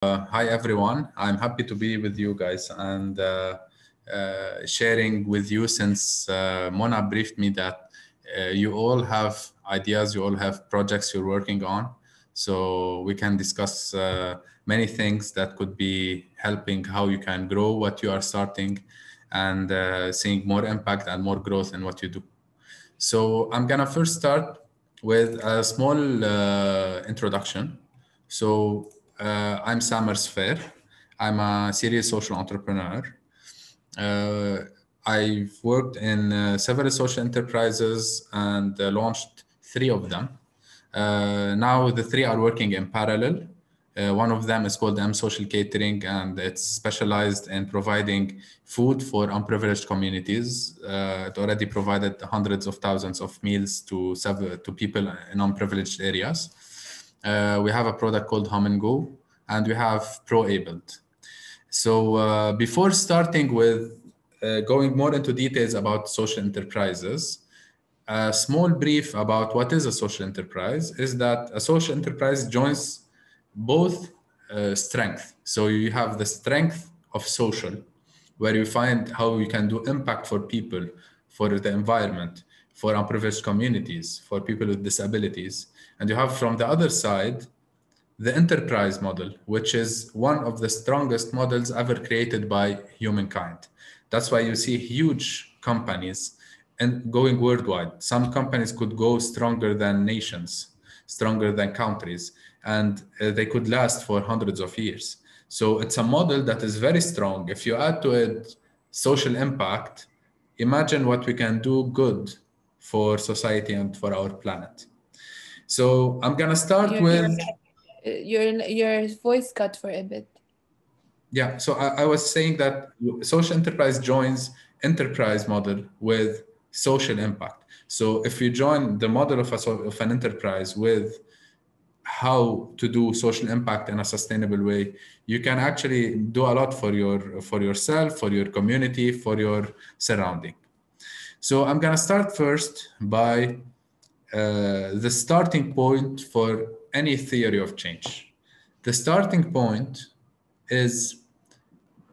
Hi everyone. I'm happy to be with you guys and sharing with you since Mona briefed me that you all have ideas, you all have projects you're working on. So we can discuss many things that could be helping how you can grow what you are starting and seeing more impact and more growth in what you do. So I'm gonna first start with a small introduction. So I'm Sfeir. I'm a serious social entrepreneur. Uh, I've worked in several social enterprises and launched 3 of them. Now the 3 are working in parallel. One of them is called M Social Catering, and it's specialized in providing food for unprivileged communities. It already provided hundreds of thousands of meals to people in unprivileged areas. We have a product called Home and Go, and we have Pro-Abled. So before starting with going more into details about social enterprises, a small brief about what is a social enterprise is that a social enterprise joins both strength. So you have the strength of social, where you find how you can do impact for people, for the environment, for unprivileged communities, for people with disabilities. And you have from the other side, the enterprise model, which is one of the strongest models ever created by humankind. That's why you see huge companies and going worldwide. Some companies could go stronger than nations, stronger than countries, and they could last for hundreds of years. So it's a model that is very strong. If you add to it social impact, imagine what we can do good for society and for our planet. So I'm gonna start with Your voice cut for a bit. Yeah, so I was saying that social enterprise joins enterprise model with social impact. So if you join the model of an enterprise with how to do social impact in a sustainable way, you can actually do a lot for yourself, for your community, for your surrounding. So I'm gonna start first by the starting point for any theory of change. The starting point is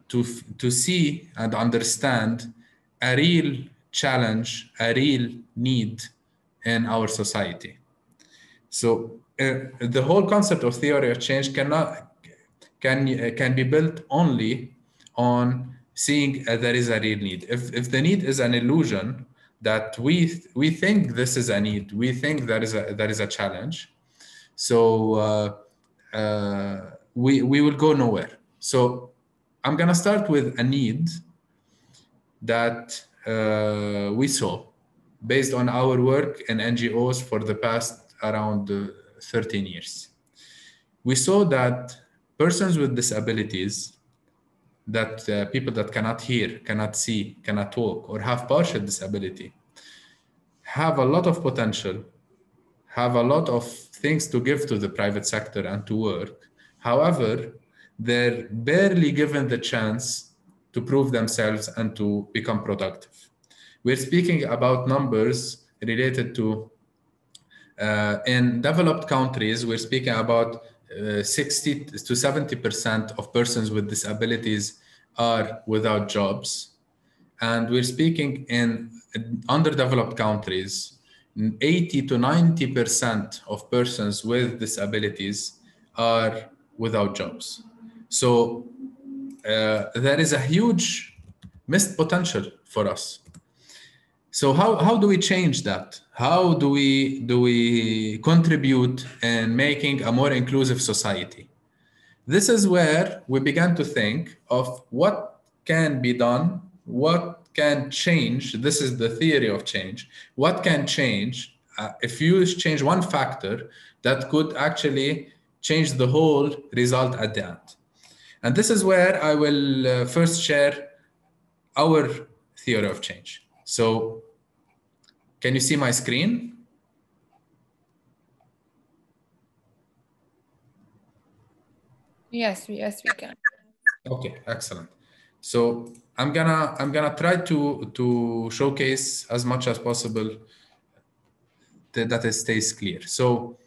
to see and understand a real challenge, a real need in our society. So the whole concept of theory of change can be built only on seeing there is a real need. If the need is an illusion that we think this is a need, we think there is a challenge, so we will go nowhere. So I'm gonna start with a need that we saw based on our work in NGOs for the past around 13 years. We saw that persons with disabilities, that people that cannot hear, cannot see, cannot walk, or have partial disability, have a lot of potential, have a lot of things to give to the private sector and to work. However, they're barely given the chance to prove themselves and to become productive. We're speaking about numbers related to, in developed countries, we're speaking about 60 to 70% of persons with disabilities are without jobs. And we're speaking in underdeveloped countries, 80 to 90% of persons with disabilities are without jobs. So there is a huge missed potential for us. So how do we change that? How do we contribute in making a more inclusive society? This is where we began to think of what can be done, what can change. This is the theory of change. What can change if you change one factor that could actually change the whole result at the end? And this is where I will first share our theory of change. So can you see my screen? Yes, we can. Okay, excellent. So I'm gonna try to showcase as much as possible that it stays clear. So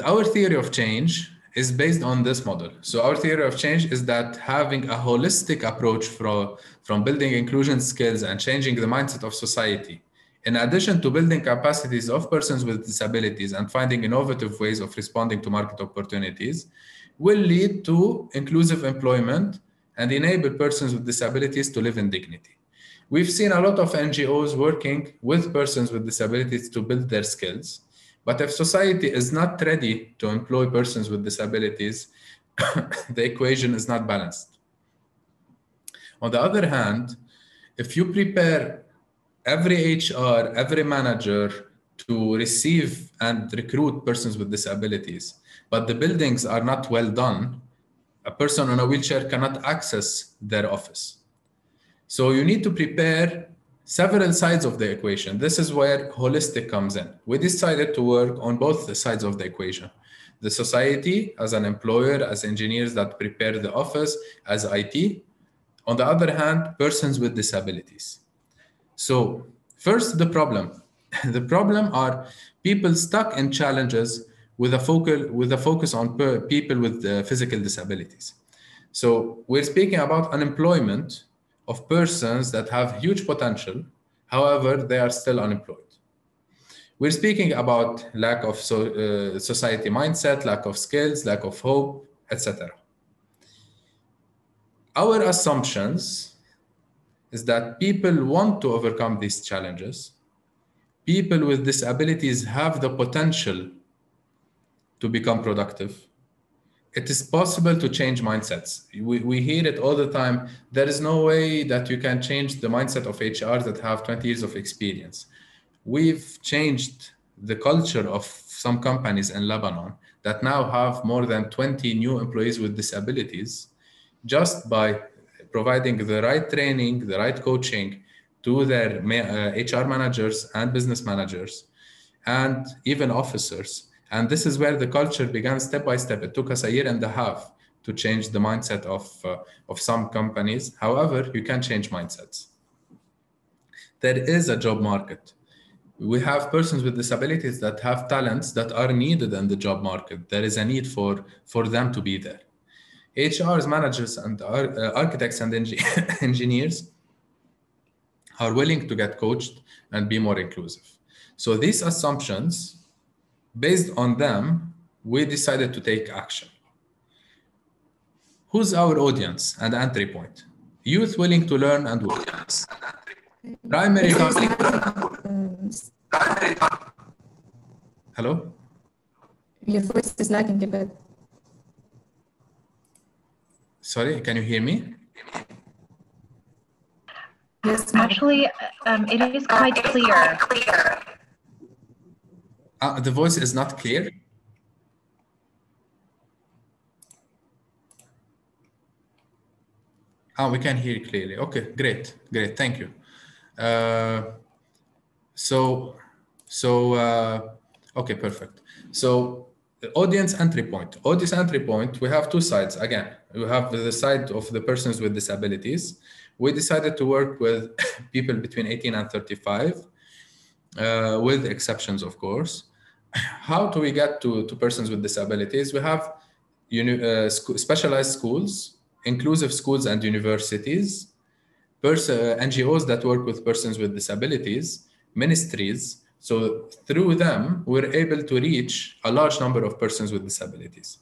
our theory of change is based on this model. So our theory of change is that having a holistic approach from building inclusion skills and changing the mindset of society, in addition to building capacities of persons with disabilities and finding innovative ways of responding to market opportunities, will lead to inclusive employment and enable persons with disabilities to live in dignity. We've seen a lot of NGOs working with persons with disabilities to build their skills. But if society is not ready to employ persons with disabilities, the equation is not balanced. On the other hand, if you prepare every HR, every manager to receive and recruit persons with disabilities, but the buildings are not well done, a person on a wheelchair cannot access their office. So you need to prepare several sides of the equation. This is where holistic comes in. We decided to work on both the sides of the equation. The society as an employer, as engineers that prepare the office, as IT. On the other hand, persons with disabilities. So first, the problem. The problem are people stuck in challenges with a focus on people with physical disabilities. So we're speaking about unemployment of persons that have huge potential, however, they are still unemployed. We're speaking about lack of society mindset, lack of skills, lack of hope, etc. Our assumptions is that people want to overcome these challenges. People with disabilities have the potential to become productive. It is possible to change mindsets. We hear it all the time. There is no way that you can change the mindset of HR that have 20 years of experience. We've changed the culture of some companies in Lebanon that now have more than 20 new employees with disabilities just by providing the right training, the right coaching to their HR managers and business managers and even officers. And this is where the culture began step by step. It took us a year and a half to change the mindset of some companies. However, you can change mindsets. There is a job market. We have persons with disabilities that have talents that are needed in the job market. There is a need for them to be there. HRs, managers, and architects and engineers are willing to get coached and be more inclusive. So these assumptions, based on them, we decided to take action. Who's our audience and entry point? Youth willing to learn and work. Primary. Hello? Your voice is lagging a bit. Sorry, can you hear me? Yes, actually, it is quite clear. The voice is not clear. We can hear you clearly. Okay, great, thank you. Okay, perfect. So the audience entry point. Audience entry point, we have two sides. Again, we have the side of the persons with disabilities. We decided to work with people between 18 and 35, with exceptions, of course. How do we get to persons with disabilities? We have specialized schools, inclusive schools and universities, NGOs that work with persons with disabilities, ministries. So through them, we're able to reach a large number of persons with disabilities.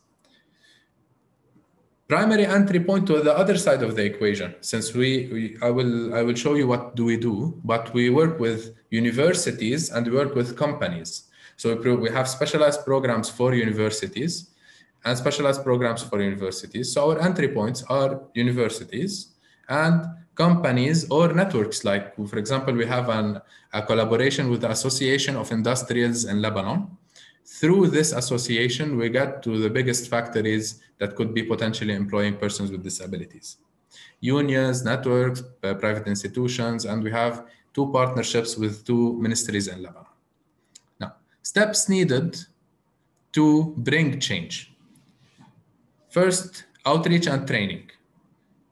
Primary entry point to the other side of the equation, since I will show you what do we do, but we work with universities and we work with companies. So we have specialized programs for universities and specialized programs for universities. So our entry points are universities and companies or networks. Like, for example, we have a collaboration with the Association of Industrials in Lebanon. Through this association, we get to the biggest factories that could be potentially employing persons with disabilities. Unions, networks, private institutions, and we have 2 partnerships with 2 ministries in Lebanon. Now, steps needed to bring change. First, outreach and training.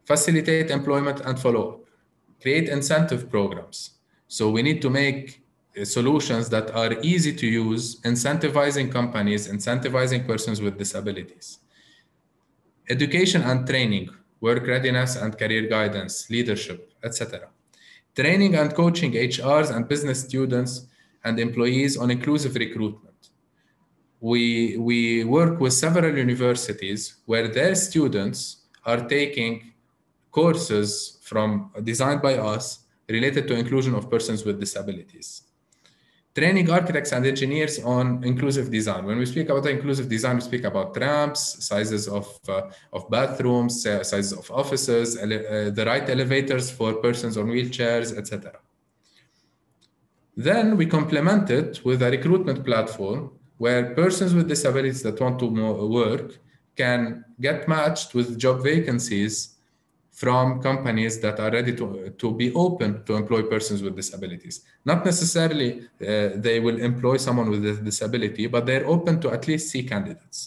Facilitate employment and follow-up. Create incentive programs. So we need to make solutions that are easy to use, incentivizing companies, incentivizing persons with disabilities. education and training, work readiness and career guidance, leadership, etc. Training and coaching HRs and business students and employees on inclusive recruitment. We work with several universities where their students are taking courses designed by us related to inclusion of persons with disabilities. Training architects and engineers on inclusive design. When we speak about inclusive design, we speak about ramps, sizes of bathrooms, sizes of offices, the right elevators for persons on wheelchairs, etc. Then we complement it with a recruitment platform where persons with disabilities that want to work can get matched with job vacancies from companies that are ready to be open to employ persons with disabilities. Not necessarily they will employ someone with a disability, but they're open to at least see candidates.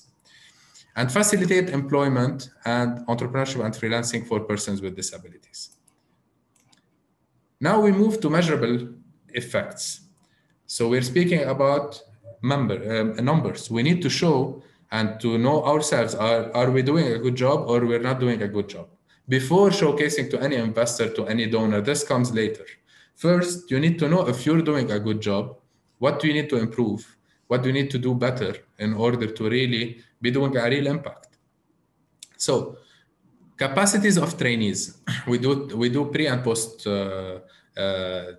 And facilitate employment and entrepreneurship and freelancing for persons with disabilities. Now we move to measurable effects. So we're speaking about numbers. We need to show and to know ourselves, are we doing a good job or we're not doing a good job? Before showcasing to any investor, to any donor, this comes later. First, you need to know if you're doing a good job, what do you need to improve? What do you need to do better in order to really be doing a real impact? So, capacities of trainees. We do pre and post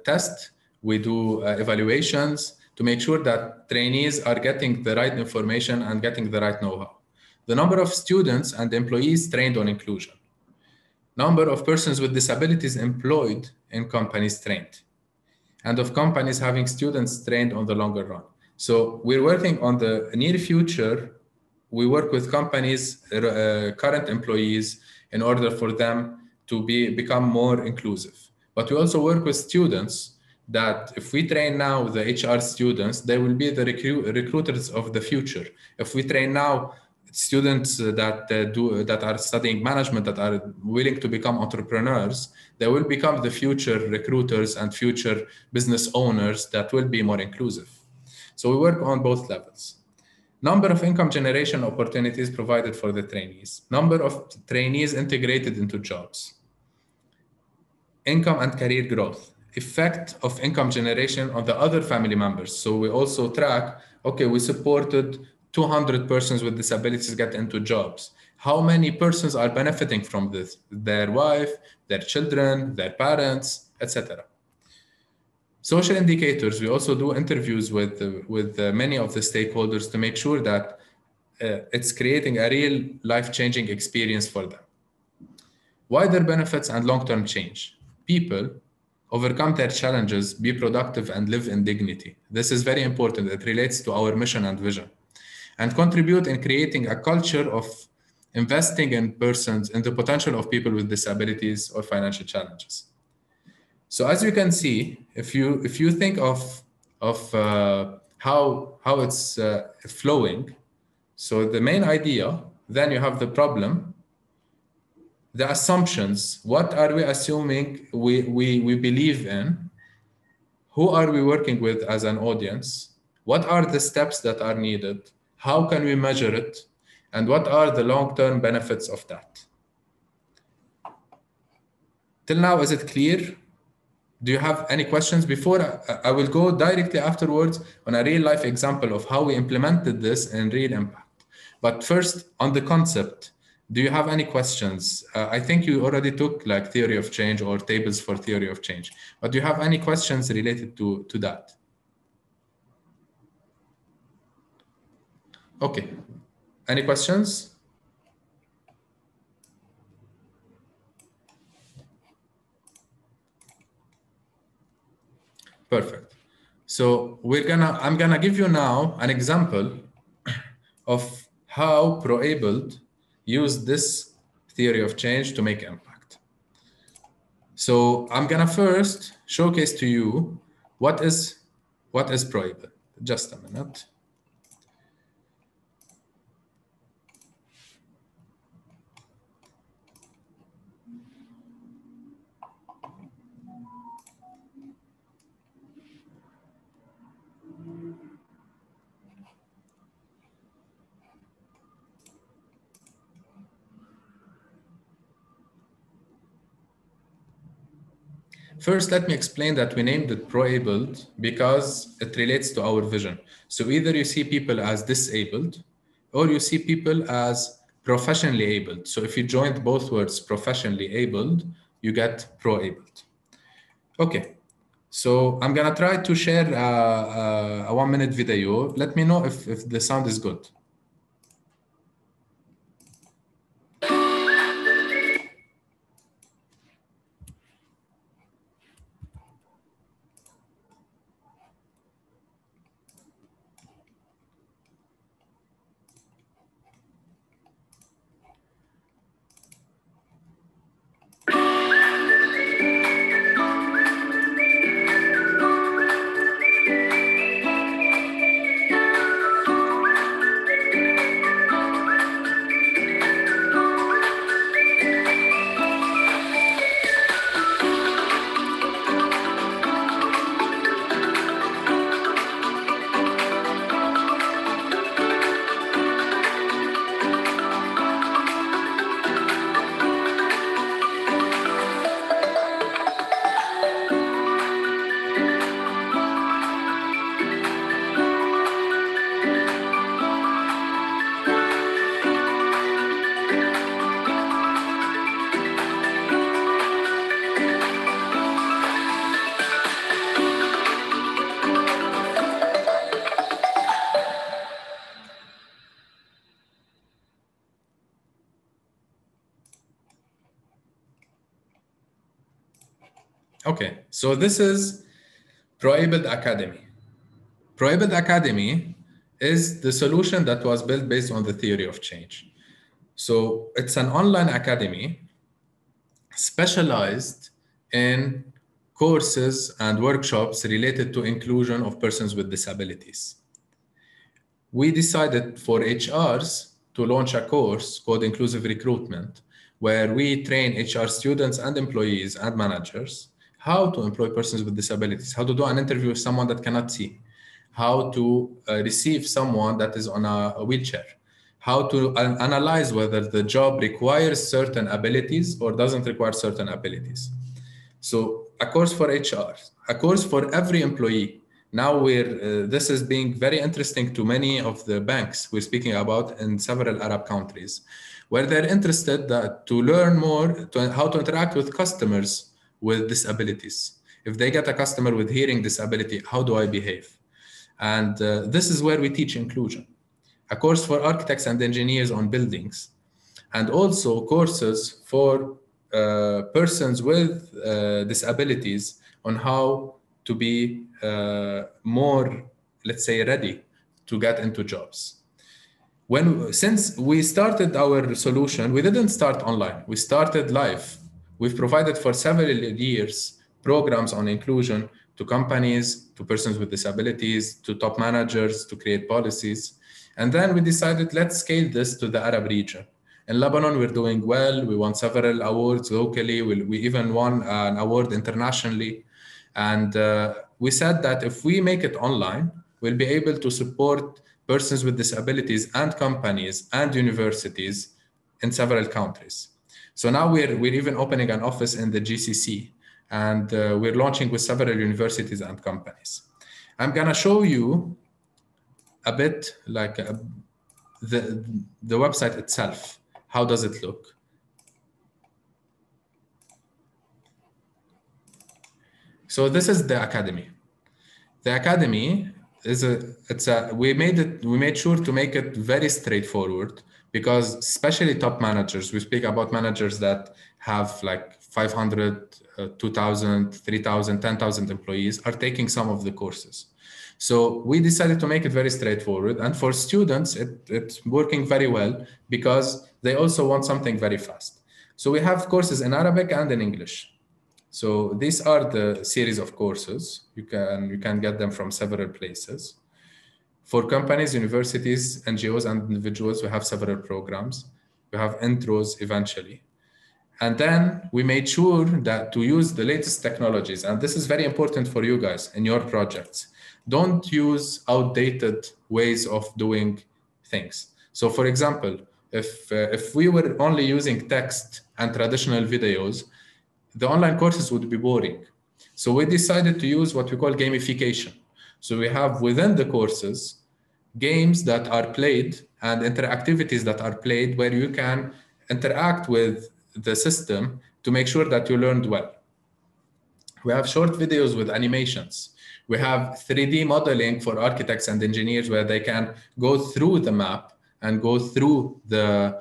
test. We do evaluations to make sure that trainees are getting the right information and getting the right know-how. The number of students and employees trained on inclusion. Number of persons with disabilities employed in companies trained. And of companies having students trained on the longer run. So we're working on the near future. We work with companies, current employees, in order for them to become more inclusive. But we also work with students that if we train now the HR students, they will be the recruiters of the future. If we train now students that are studying management, that are willing to become entrepreneurs, they will become the future recruiters and future business owners that will be more inclusive. So we work on both levels. Number of income generation opportunities provided for the trainees. Number of trainees integrated into jobs. Income and career growth. Effect of income generation on the other family members. So we also track, okay, we supported 200 persons with disabilities get into jobs. How many persons are benefiting from this? Their wife, their children, their parents, etc. Social indicators, we also do interviews with many of the stakeholders to make sure that it's creating a real life-changing experience for them. Wider benefits and long-term change. People overcome their challenges, be productive, and live in dignity. This is very important. It relates to our mission and vision. And contribute in creating a culture of investing in persons, in the potential of people with disabilities or financial challenges. So as you can see, if you think of how it's flowing, so the main idea, then you have the problem, the assumptions. What are we assuming we believe in? Who are we working with as an audience? What are the steps that are needed? How can we measure it? And what are the long-term benefits of that? Till now, is it clear? Do you have any questions? Before I will go directly afterwards on a real life example of how we implemented this in real impact. But first, on the concept, do you have any questions? I think you already took like theory of change or tables for theory of change, but do you have any questions related to that? Okay, any questions? Perfect. So I'm gonna give you now an example of how ProAbled use this theory of change to make impact. So I'm gonna first showcase to you what is ProAbled. Just a minute. First, let me explain that we named it pro-abled because it relates to our vision. So either you see people as disabled or you see people as professionally abled. So if you joined both words, professionally abled, you get pro-abled. Okay, so I'm gonna try to share a 1-minute video. Let me know if the sound is good. Okay, so this is Pro-Abled Academy. Pro-Abled Academy is the solution that was built based on the theory of change. So it's an online academy specialized in courses and workshops related to inclusion of persons with disabilities. We decided for HRs to launch a course called Inclusive Recruitment, where we train HR students and employees and managers how to employ persons with disabilities, how to do an interview with someone that cannot see, how to receive someone that is on a wheelchair, how to analyze whether the job requires certain abilities or doesn't require certain abilities. So a course for HR, a course for every employee. Now this is being very interesting to many of the banks we're speaking about in several Arab countries, where they're interested to learn more how to interact with customers with disabilities. If they get a customer with hearing disability, how do I behave? And this is where we teach inclusion. A course for architects and engineers on buildings, and also courses for persons with disabilities on how to be more, let's say, ready to get into jobs. Since we started our solution, we didn't start online, we started live. We've provided for several years programs on inclusion to companies, to persons with disabilities, to top managers, to create policies. And then we decided, let's scale this to the Arab region. In Lebanon, we're doing well. We won several awards locally. We even won an award internationally. And we said that if we make it online, we'll be able to support persons with disabilities and companies and universities in several countries. So now we're even opening an office in the GCC, and we're launching with several universities and companies. I'm gonna show you a bit like the website itself. How does it look? So this is the academy. The academy is we made sure to make it very straightforward, because especially top managers, we speak about managers that have like 500, 2,000, 3,000, 10,000 employees are taking some of the courses. So we decided to make it very straightforward. And for students, it's working very well because they also want something very fast. So we have courses in Arabic and in English. So these are the series of courses. You can get them from several places. For companies, universities, NGOs, and individuals, we have several programs. We have intros eventually. And then we made sure that to use the latest technologies, and this is very important for you guys in your projects. Don't use outdated ways of doing things. So for example, if we were only using text and traditional videos, the online courses would be boring. So we decided to use what we call gamification. So we have within the courses, games that are played and interactivities that are played where you can interact with the system to make sure that you learned well. We have short videos with animations. We have 3D modeling for architects and engineers where they can go through the map and go through the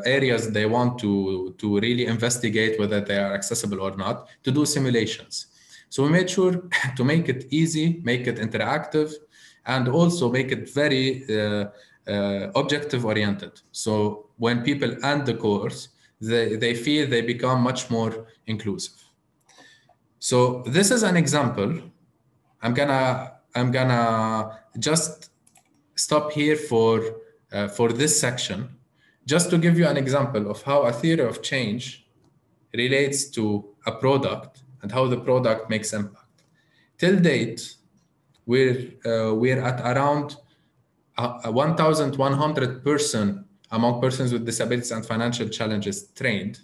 areas they want to really investigate whether they are accessible or not, to do simulations. So we made sure to make it easy, make it interactive, and also make it very objective oriented. So when people end the course, they feel they become much more inclusive. So this is an example. I'm gonna just stop here for this section, just to give you an example of how a theory of change relates to a product and how the product makes impact. Till date, we're at around 1,100 among persons with disabilities and financial challenges trained.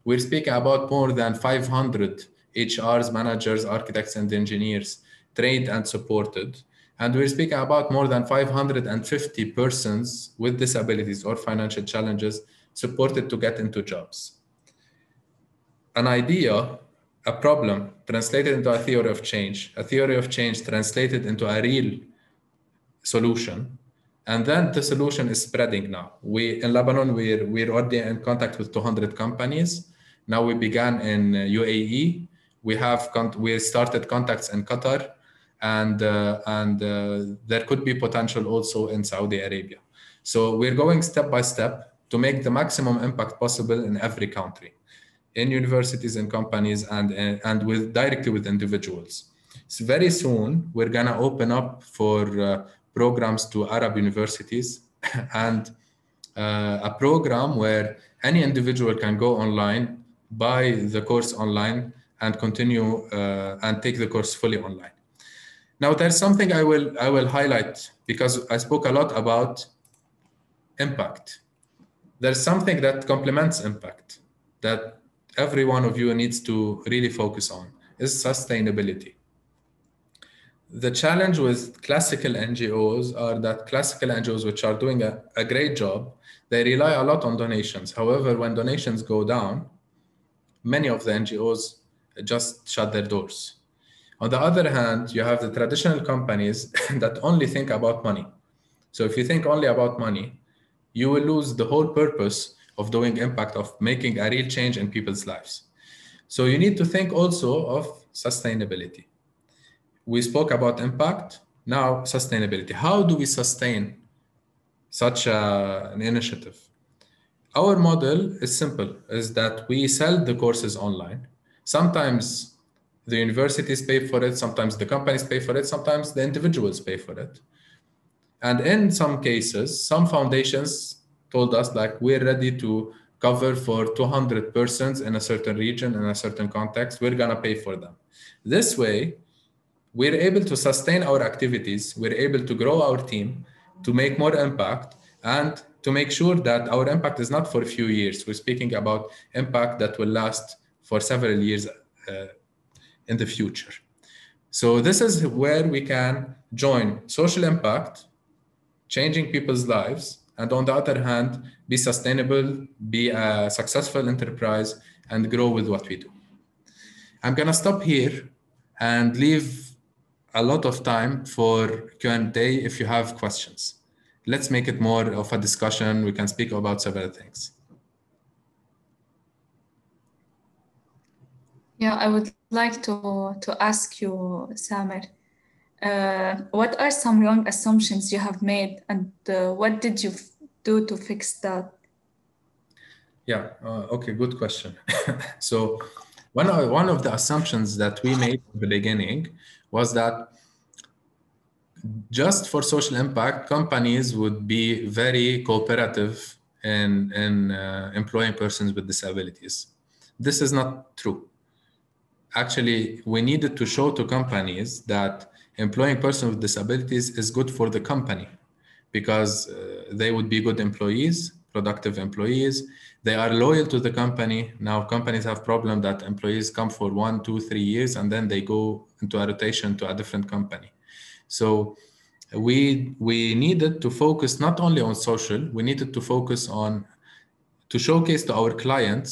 We're speaking about more than 500 HRs, managers, architects, and engineers trained and supported. And we're speaking about more than 550 persons with disabilities or financial challenges supported to get into jobs. An idea, a problem translated into a theory of change translated into a real solution. And then the solution is spreading now. In Lebanon, we're already in contact with 200 companies. Now we began in UAE. We started contacts in Qatar, and there could be potential also in Saudi Arabia. So we're going step by step to make the maximum impact possible in every country, in universities and companies, and directly with individuals. So very soon we're gonna open up for programs to Arab universities and a program where any individual can go online, buy the course online, and continue and take the course fully online. Now, there's something I will highlight because I spoke a lot about impact. There's something that complements impact that every one of you needs to really focus on, is sustainability. The challenge with classical NGOs are that classical NGOs, which are doing a great job, they rely a lot on donations. However, when donations go down, many of the NGOs just shut their doors. On the other hand, you have the traditional companies that only think about money. So if you think only about money, you will lose the whole purpose of doing impact, of making a real change in people's lives. So you need to think also of sustainability. We spoke about impact, now sustainability. How do we sustain such an initiative? Our model is simple, is that we sell the courses online. Sometimes the universities pay for it, sometimes the companies pay for it, sometimes the individuals pay for it. And in some cases, some foundations told us like, we're ready to cover for 200 persons in a certain region, in a certain context, we're gonna pay for them. This way, we're able to sustain our activities, we're able to grow our team, to make more impact, and to make sure that our impact is not for a few years. We're speaking about impact that will last for several years in the future. So this is where we can join social impact, changing people's lives, and on the other hand, be sustainable, be a successful enterprise, and grow with what we do. I'm gonna stop here and leave a lot of time for Q&A if you have questions. Let's make it more of a discussion. We can speak about several things. Yeah, I would like to ask you, Samer, what are some wrong assumptions you have made, and what did you do to fix that? Yeah, okay, good question. So one of the assumptions that we made at the beginning was that just for social impact, companies would be very cooperative in employing persons with disabilities. This is not true. Actually, we needed to show to companies that employing persons with disabilities is good for the company, because they would be good employees, productive employees. They are loyal to the company. Now companies have problem that employees come for 1, 2, 3 years and then they go into a rotation to a different company. So we needed to focus not only on social, we needed to focus on to showcase to our clients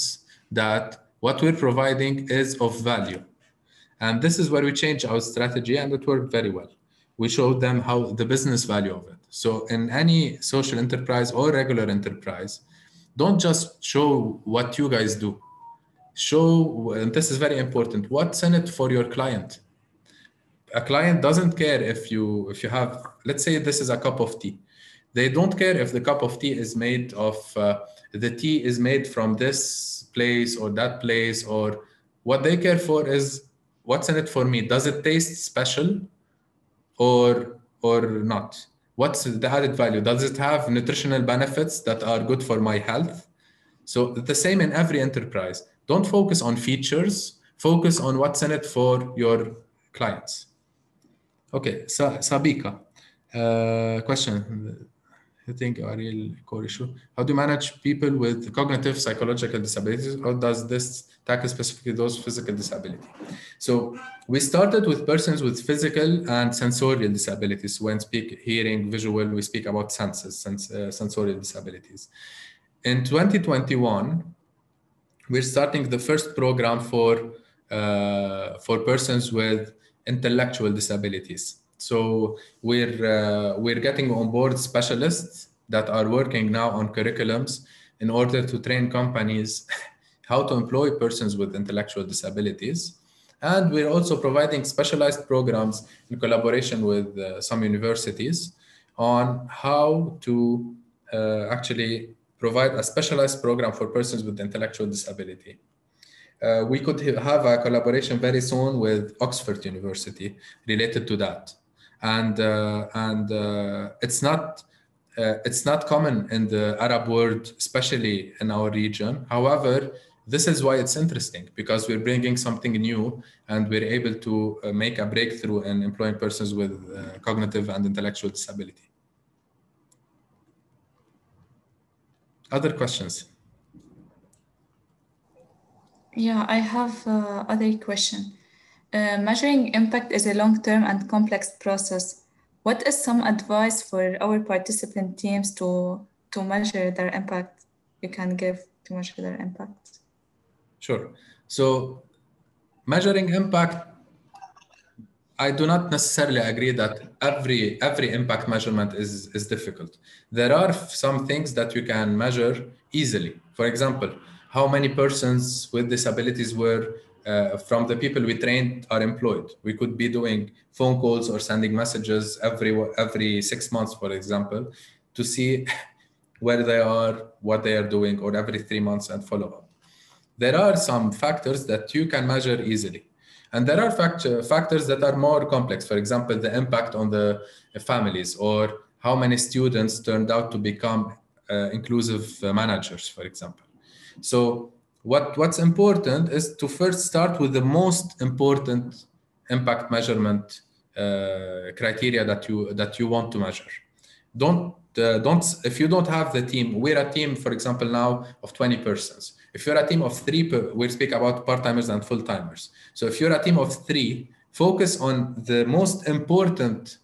that what we're providing is of value. And this is where we changed our strategy, and it worked very well. We showed them how the business value of it. So in any social enterprise or regular enterprise, don't just show what you guys do. Show, and this is very important, what's in it for your client. A client doesn't care if you have, let's say this is a cup of tea. They don't care if the cup of tea is made of, the tea is made from this place or that place, or what they care for is what's in it for me. Does it taste special or not? What's the added value? Does it have nutritional benefits that are good for my health? So the same in every enterprise. Don't focus on features, focus on what's in it for your clients. Okay, Sabika, question. I think a real core issue. How do you manage people with cognitive psychological disabilities, or does this tackle specifically those physical disability? So we started with persons with physical and sensorial disabilities. When speak hearing, visual, we speak about senses, sensorial disabilities. In 2021, we're starting the first program for persons with intellectual disabilities. So we're getting on board specialists that are working now on curriculums in order to train companies how to employ persons with intellectual disabilities. And we're also providing specialized programs in collaboration with some universities on how to actually provide a specialized program for persons with intellectual disability. We could have a collaboration very soon with Oxford University related to that. And it's not common in the Arab world, especially in our region. However, this is why it's interesting, because we're bringing something new and we're able to make a breakthrough in employing persons with cognitive and intellectual disability. Other questions? Yeah, I have other question. Measuring impact is a long-term and complex process. What is some advice for our participant teams to measure their impact? You can give to measure their impact. Sure. So measuring impact, I do not necessarily agree that every impact measurement is difficult. There are some things that you can measure easily. For example, how many persons with disabilities were from the people we trained are employed. We could be doing phone calls or sending messages every 6 months, for example, to see where they are, what they are doing, or every 3 months and follow up. There are some factors that you can measure easily. And there are factors that are more complex. For example, the impact on the families, or how many students turned out to become inclusive managers, for example. So what's important is to first start with the most important impact measurement criteria that you want to measure. Don't if you don't have the team, we're a team, for example, now of 20 persons. If you're a team of 3, we speak about part-timers and full-timers. So if you're a team of 3, focus on the most important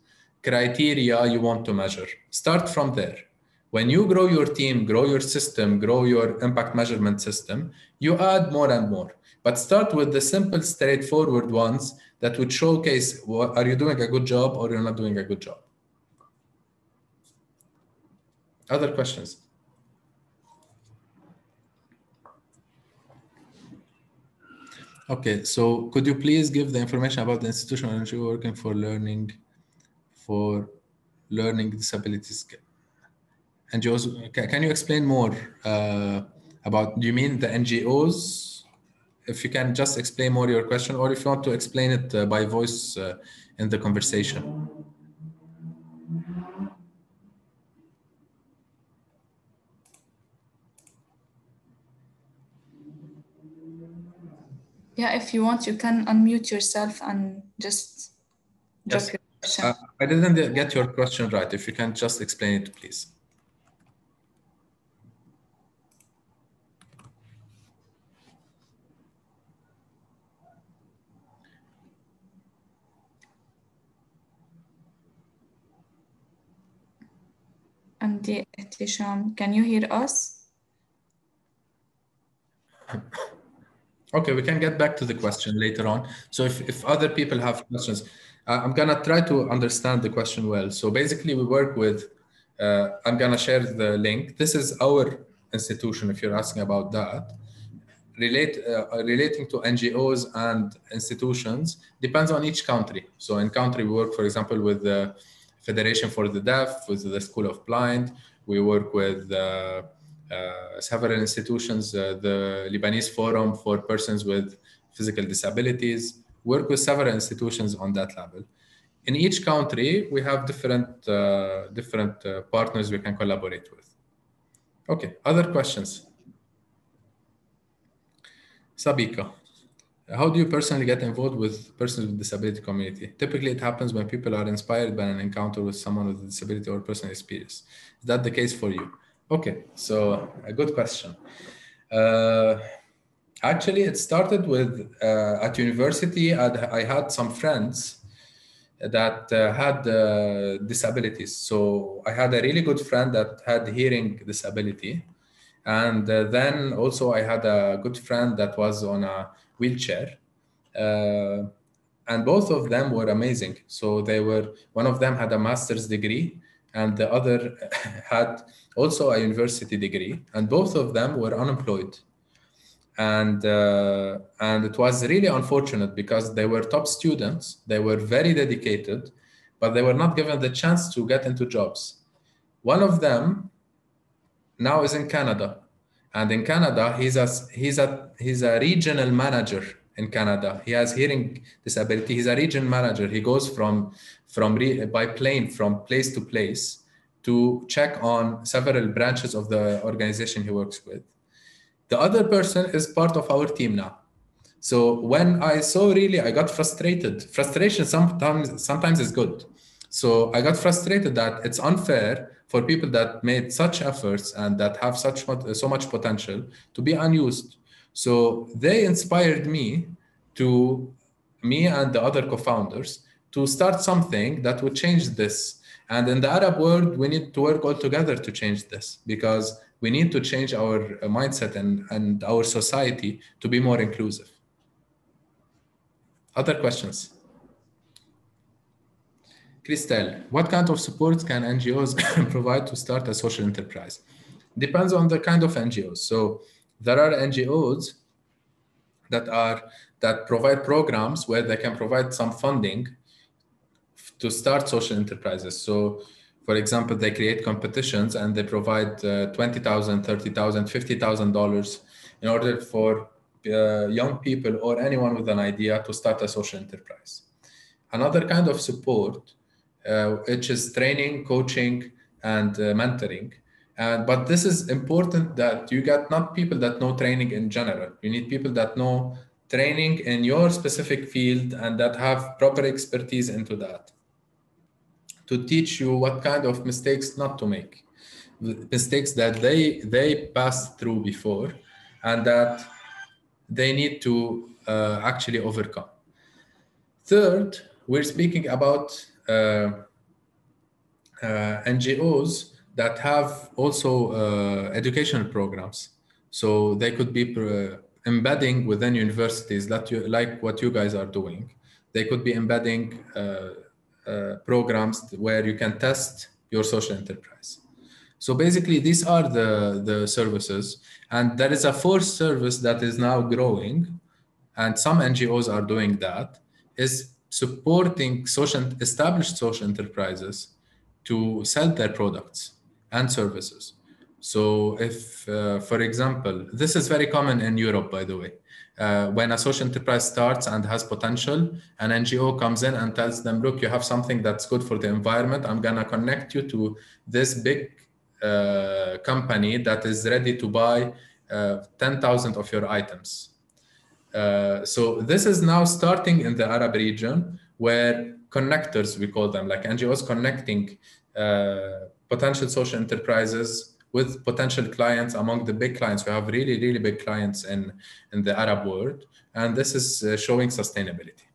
criteria you want to measure. Start from there. When you grow your team, grow your system, grow your impact measurement system, you add more and more. But start with the simple, straightforward ones that would showcase, are you doing a good job or you're not doing a good job? Other questions? Okay, so could you please give the information about the institution in which you're working for learning disabilities? And you also, can you explain more about, do you mean the NGOs? If you can just explain more your question, or if you want to explain it by voice in the conversation. Yeah, if you want, you can unmute yourself and just drop your question. I didn't get your question right. If you can just explain it, please. عندي احتشام. Can you hear us? Okay, we can get back to the question later on. So if other people have questions, I'm gonna try to understand the question well. So basically we work with, I'm gonna share the link. This is our institution, if you're asking about that. Relating to NGOs and institutions depends on each country. So in country, we work, for example, with the Federation for the Deaf, with the School of Blind. We work with several institutions, the Lebanese Forum for Persons with Physical Disabilities, work with several institutions on that level. In each country, we have different partners we can collaborate with. Okay, other questions? Sabika, how do you personally get involved with persons with disability community? Typically, it happens when people are inspired by an encounter with someone with a disability or personal experience. Is that the case for you? Okay, so a good question. Actually, it started with at university. I had some friends that had disabilities. So I had a really good friend that had hearing disability. And then also I had a good friend that was on a wheelchair. And both of them were amazing. So one of them had a master's degree and the other had also a university degree. And both of them were unemployed. And it was really unfortunate because they were top students. They were very dedicated, but they were not given the chance to get into jobs. One of them now is in Canada. And in Canada, he's a regional manager in Canada. He has hearing disability. He's a region manager. He goes by plane from place to place to check on several branches of the organization he works with. The other person is part of our team now. So when I saw I got frustrated. Frustration sometimes is good. So I got frustrated that it's unfair for people that made such efforts and that have so much potential to be unused. So they inspired me and the other co-founders to start something that would change this. And in the Arab world, we need to work all together to change this because we need to change our mindset and our society to be more inclusive. Other questions? Christelle, what kind of support can NGOs provide to start a social enterprise? Depends on the kind of NGOs. So there are NGOs that provide programs where they can provide some funding to start social enterprises. So for example, they create competitions and they provide $20,000, $30,000, $50,000 in order for young people or anyone with an idea to start a social enterprise. Another kind of support, which is training, coaching, and mentoring. But this is important that you get not people that know training in general. You need people that know training in your specific field and that have proper expertise into that, to teach you what kind of mistakes not to make, mistakes that they passed through before and that they need to actually overcome. Third, we're speaking about NGOs that have also educational programs. So they could be embedding within universities like what you guys are doing. They could be embedding programs where you can test your social enterprise. So basically, these are the services. And there is a fourth service that is now growing, and some NGOs are doing that, is supporting established social enterprises to sell their products and services. So if, for example, this is very common in Europe, by the way, when a social enterprise starts and has potential, an NGO comes in and tells them, look, you have something that's good for the environment. I'm going to connect you to this big company that is ready to buy 10,000 of your items. So this is now starting in the Arab region, where connectors, we call them, like NGOs connecting potential social enterprises with potential clients among the big clients. We have really, really big clients in the Arab world. And this is showing sustainability.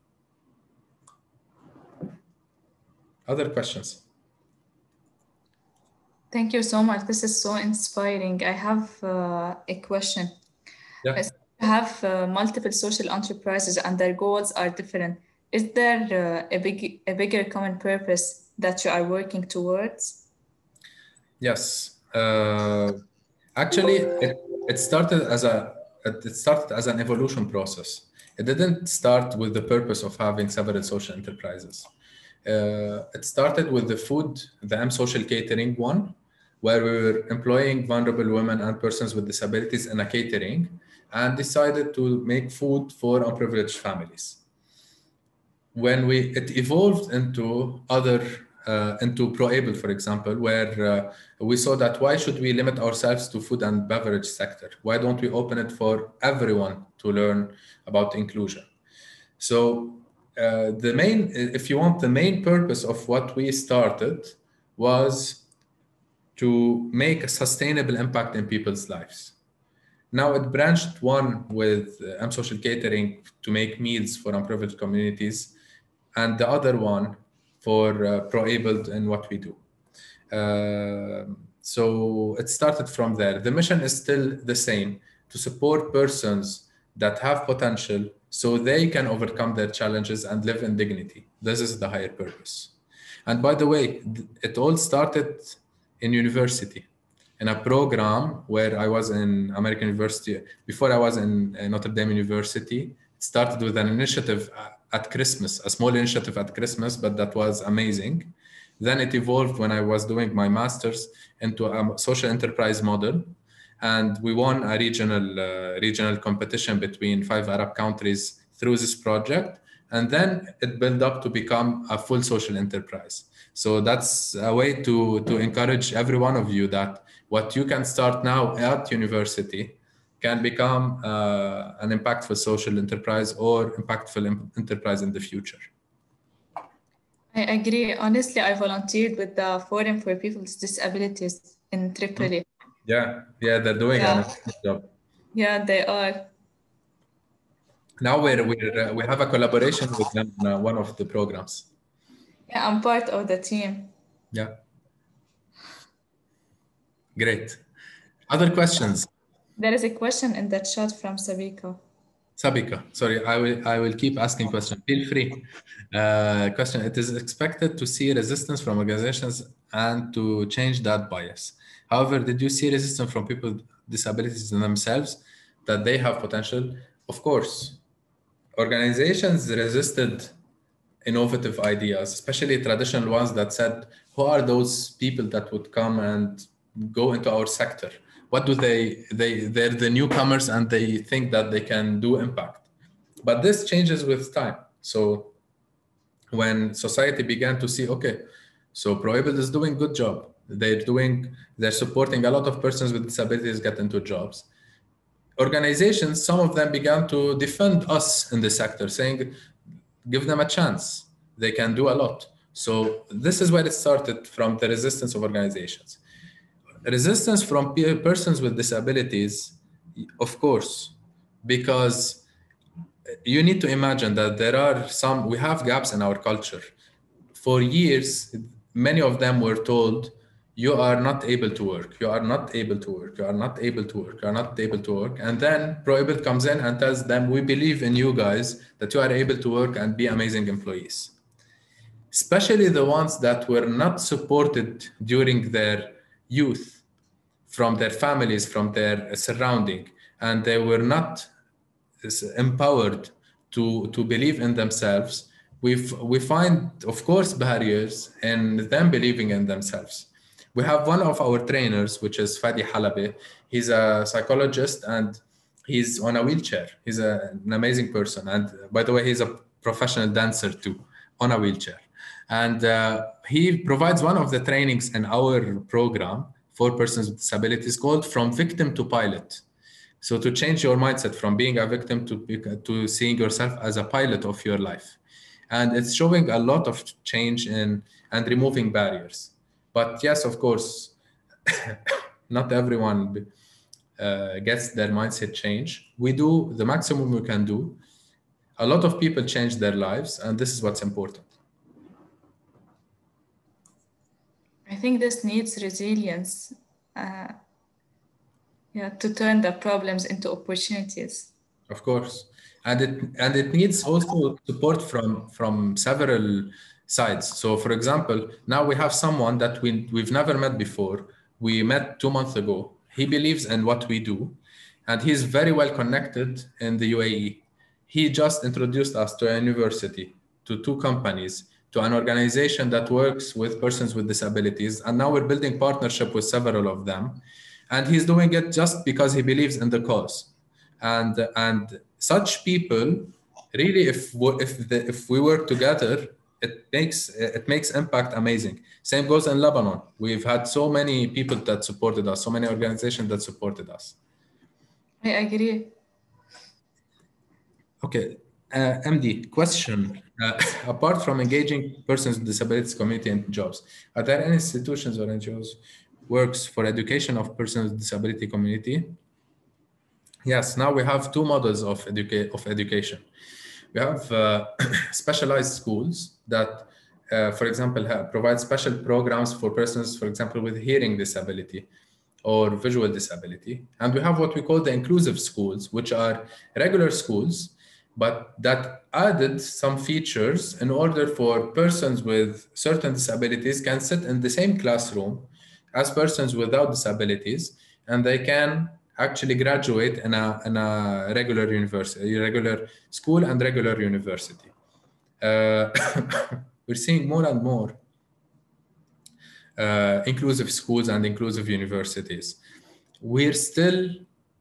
Other questions? Thank you so much. This is so inspiring. I have a question. Yeah. As you have multiple social enterprises and their goals are different. Is there a bigger common purpose that you are working towards? Yes. Actually, it started as an evolution process. It didn't start with the purpose of having several social enterprises. It started with the M Social Catering one, where we were employing vulnerable women and persons with disabilities in a catering, and decided to make food for unprivileged families. When it evolved into into pro-able, for example, where we saw that why should we limit ourselves to food and beverage sector? Why don't we open it for everyone to learn about inclusion? So if you want, the main purpose of what we started was to make a sustainable impact in people's lives. Now it branched one with M Social Catering to make meals for unprivileged communities, and the other one for pro-abled in what we do. So it started from there. The mission is still the same, to support persons that have potential so they can overcome their challenges and live in dignity. This is the higher purpose. And by the way, it all started in university, in a program where I was in American University. Before I was in Notre Dame University, it started with an initiative at Christmas, a small initiative at Christmas, but that was amazing. Then it evolved when I was doing my master's into a social enterprise model. And we won a regional competition between 5 Arab countries through this project. And then it built up to become a full social enterprise. So that's a way to encourage every one of you that what you can start now at university can become an impactful social enterprise or impactful enterprise in the future. I agree. Honestly, I volunteered with the Forum for People with Disabilities in Tripoli. Yeah, they're doing an amazing job. Yeah, they are. Now we have a collaboration with them in one of the programs. Yeah, I'm part of the team. Yeah. Great. Other questions? There is a question in the chat from Sabika. Sabika, sorry, I will keep asking questions. Feel free. Question: it is expected to see resistance from organizations and to change that bias. However, did you see resistance from people with disabilities in themselves that they have potential? Of course, organizations resisted innovative ideas, especially traditional ones that said, who are those people that would come and go into our sector? What do they're the newcomers and they think that they can do impact. But this changes with time. So when society began to see, okay, so Proable is doing good job. They're supporting a lot of persons with disabilities get into jobs. Organizations, some of them began to defend us in the sector, saying, give them a chance. They can do a lot. So this is where it started, from the resistance of organizations. Resistance from persons with disabilities, of course, because you need to imagine that we have gaps in our culture. For years, many of them were told, you are not able to work, you are not able to work, you are not able to work, you are not able to work. And then Proable comes in and tells them, we believe in you guys, that you are able to work and be amazing employees. Especially the ones that were not supported during their youth, from their families, from their surrounding, and they were not empowered to believe in themselves. We find, of course, barriers in them believing in themselves. We have one of our trainers, which is Fadi Halabi. He's a psychologist and he's on a wheelchair. He's an amazing person. And by the way, he's a professional dancer too, on a wheelchair. And he provides one of the trainings in our program for persons with disabilities called From Victim to Pilot. So to change your mindset from being a victim to seeing yourself as a pilot of your life. And it's showing a lot of change and removing barriers. But yes, of course, not everyone gets their mindset change. We do the maximum we can do. A lot of people change their lives, and this is what's important. I think this needs resilience, uh, yeah, to turn the problems into opportunities. Of course, and it needs also support from several sides. So, for example, now we have someone that we've never met before. We met 2 months ago. He believes in what we do, and he's very well connected in the UAE. He just introduced us to a university, to two companies, to an organization that works with persons with disabilities, and now we're building partnership with several of them. And he's doing it just because he believes in the cause. And such people really, if we work together, it makes impact amazing. Same goes in Lebanon. We've had so many people that supported us, so many organizations that supported us. I agree. Okay, MD, question. Apart from engaging persons with disabilities community and jobs, are there any institutions or NGOs works for education of persons with disability community? Yes, now we have two models of education. We have specialized schools that, for example, provide special programs for persons, for example, with hearing disability or visual disability. And we have what we call the inclusive schools, which are regular schools, but that added some features in order for persons with certain disabilities can sit in the same classroom as persons without disabilities, and they can actually graduate in a regular university, regular school and regular university. We're seeing more and more inclusive schools and inclusive universities. We're still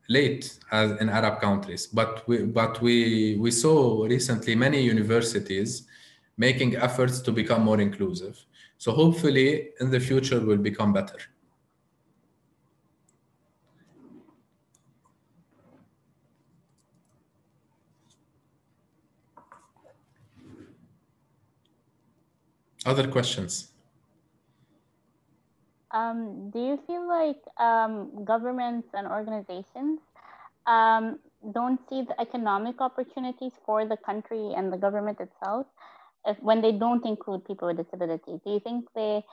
late as in Arab countries, but we saw recently many universities making efforts to become more inclusive. So hopefully in the future will become better. Other questions? Do you feel like governments and organizations don't see the economic opportunities for the country and the government itself when they don't include people with disabilities? Do you think they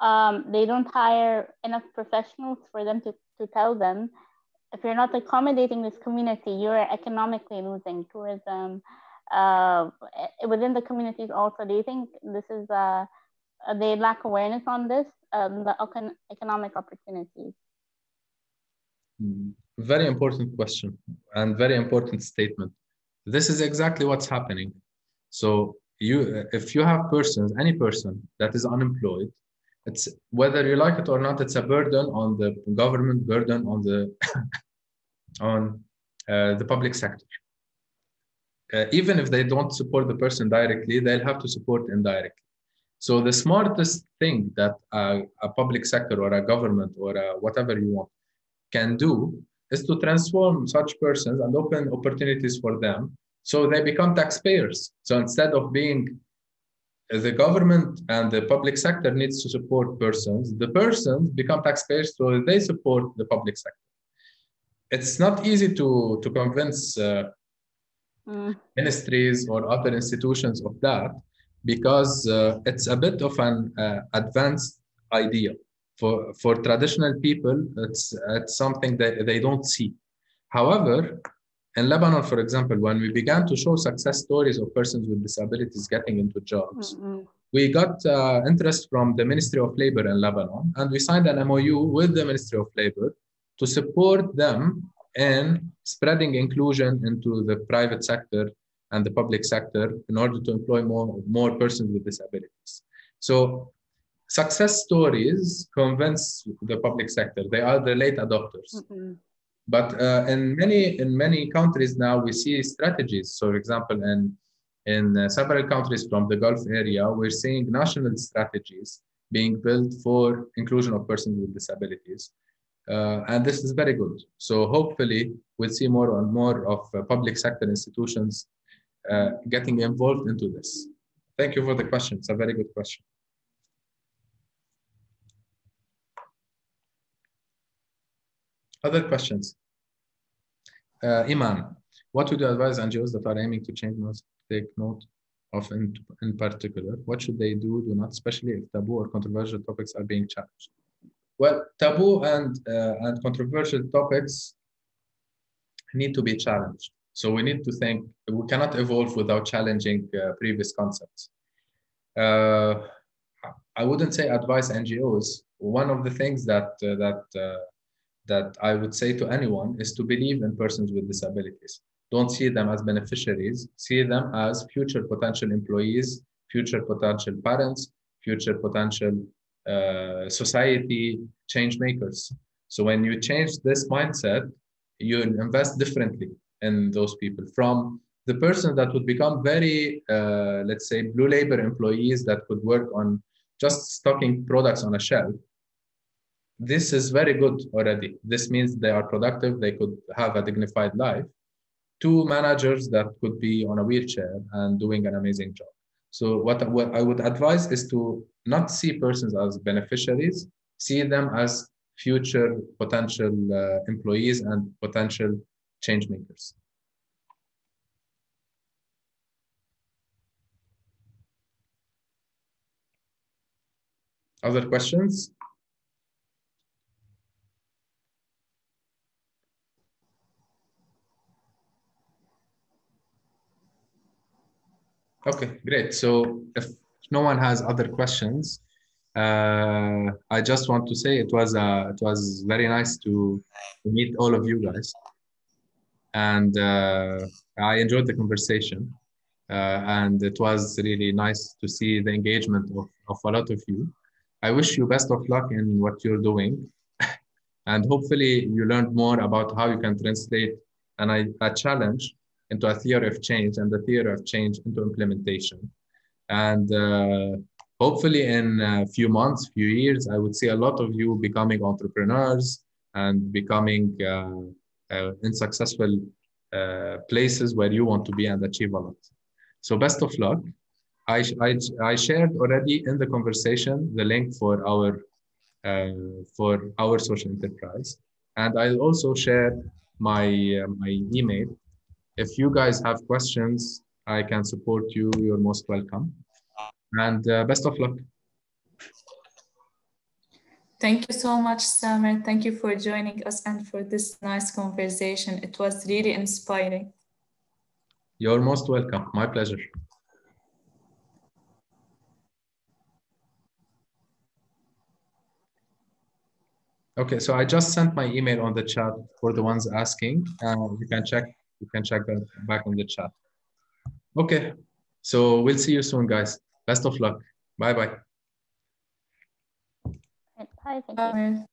don't hire enough professionals for them to tell them, if you're not accommodating this community, you're economically losing tourism within the communities also? Do you think this is they lack awareness on this, the economic opportunities? Very important question and very important statement. This is exactly what's happening. So if you have persons, any person that is unemployed, it's whether you like it or not, it's a burden on the government, burden on the public sector. Even if they don't support the person directly, they'll have to support indirectly. So the smartest thing that a public sector or a government or whatever you want can do is to transform such persons and open opportunities for them so they become taxpayers. So instead of being the government and the public sector needs to support persons, the persons become taxpayers so they support the public sector. It's not easy to convince ministries or other institutions of that, because it's a bit of an advanced idea. For traditional people, it's something that they don't see. However, in Lebanon, for example, when we began to show success stories of persons with disabilities getting into jobs, we got interest from the Ministry of Labor in Lebanon, and we signed an MOU with the Ministry of Labor to support them in spreading inclusion into the private sector and the public sector in order to employ more persons with disabilities. So success stories convince the public sector. They are the late adopters. But in many countries now, we see strategies. So, for example, in several countries from the Gulf area, we're seeing national strategies being built for inclusion of persons with disabilities. And this is very good. So hopefully we'll see more and more of public sector institutions getting involved into this. Thank you for the question. It's a very good question. Other questions? Iman, what would you advise NGOs that are aiming to change must take note in particular? What should they do not, especially if taboo or controversial topics are being challenged? Well, taboo and controversial topics need to be challenged. So we need to think, we cannot evolve without challenging previous concepts. I wouldn't say advise NGOs. One of the things that I would say to anyone is to believe in persons with disabilities. Don't see them as beneficiaries, see them as future potential employees, future potential parents, future potential society change makers. So when you change this mindset, you'll invest differently in those people, from the person that would become very, let's say, blue labor employees that could work on just stocking products on a shelf. This is very good already. This means they are productive, they could have a dignified life, to managers that could be on a wheelchair and doing an amazing job. So what I would advise is to not see persons as beneficiaries, see them as future potential employees and potential change makers. Other questions? Okay, great. So if no one has other questions, I just want to say it was very nice to meet all of you guys, and I enjoyed the conversation, and it was really nice to see the engagement of a lot of you. I wish you best of luck in what you're doing, and hopefully you learned more about how you can translate a challenge into a theory of change, and the theory of change into implementation. And hopefully in a few months, few years, I would see a lot of you becoming entrepreneurs and becoming in successful places where you want to be and achieve a lot. So best of luck. I shared already in the conversation the link for our social enterprise, and I'll also share my email. If you guys have questions, I can support you. You're most welcome. And best of luck. Thank you so much, Samer. Thank you for joining us and for this nice conversation. It was really inspiring. You're most welcome. My pleasure. Okay, so I just sent my email on the chat for the ones asking. You can check that back on the chat. Okay, so we'll see you soon, guys. Best of luck. Bye-bye. Bye, thank you.